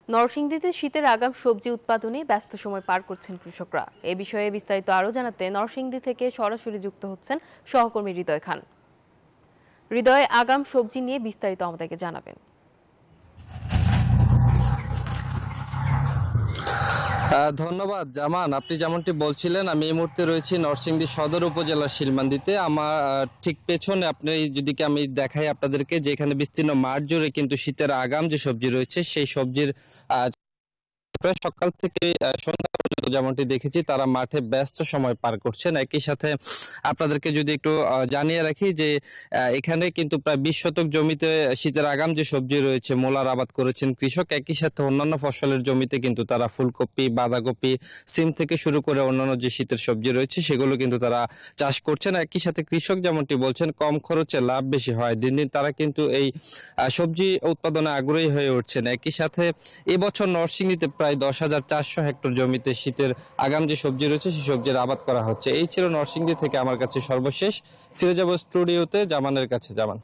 নরসিংদীতে শীতের আগাম সবজি উৎপাদনে ব্যস্ত সময় পার করছেন কৃষকরা। এ বিষয়ে বিস্তারিত আরও জানাতে নরসিংদী থেকে সরাসরি যুক্ত হচ্ছেন সহকর্মী হৃদয় খান। হৃদয়, আগাম সবজি নিয়ে বিস্তারিত আমাদেরকে জানাবেন। ধন্যবাদ জামান। আপনি যেমনটি বলছিলেন, আমি এই মুহূর্তে রয়েছি নরসিংদী সদর উপজেলার শিলমান্দিতে। আমার ঠিক পেছনে আপনি যদি আমি দেখাই আপনাদেরকে, যে এখানে বিস্তীর্ণ মাঠ জুড়ে কিন্তু শীতের আগাম যে সবজি রয়েছে সেই সবজির প্রায় সকাল থেকে সন্ধ্যা পর্যন্ত যেমনটি দেখেছি তারা মাঠে ব্যস্ত সময় পার করছেন। একই সাথে আপনাদেরকে যদি একটু জানিয়ে রাখি যে এখানে কিন্তু প্রায় 20 শতক জমিতে শীতের আগাম যে সবজি রয়েছে মূলার আবাদ করেছেন কৃষক। একই সাথে অন্যান্য ফসলের জমিতে কিন্তু তারা ফুলকপি, বাঁধাকপি, সিম থেকে শুরু করে অন্যান্য যে শীতের সবজি রয়েছে সেগুলো কিন্তু তারা চাষ করছেন। একই সাথে কৃষক যেমনটি বলছেন কম খরচে লাভ বেশি হয়, দিন দিন তারা কিন্তু এই সবজি উৎপাদনে আগ্রহী হয়ে উঠছেন। একই সাথে এবছর নরসিংদীতে প্রায় 10,400 হেক্টর জমিতে শীতের আগাম যে সবজি রয়েছে সেই সবজির আবাদ করা হচ্ছে। এই ছিল নরসিংদী থেকে আমার কাছে সর্বশেষ। ফিরে যাব স্টুডিওতে জামানের কাছে। জামান।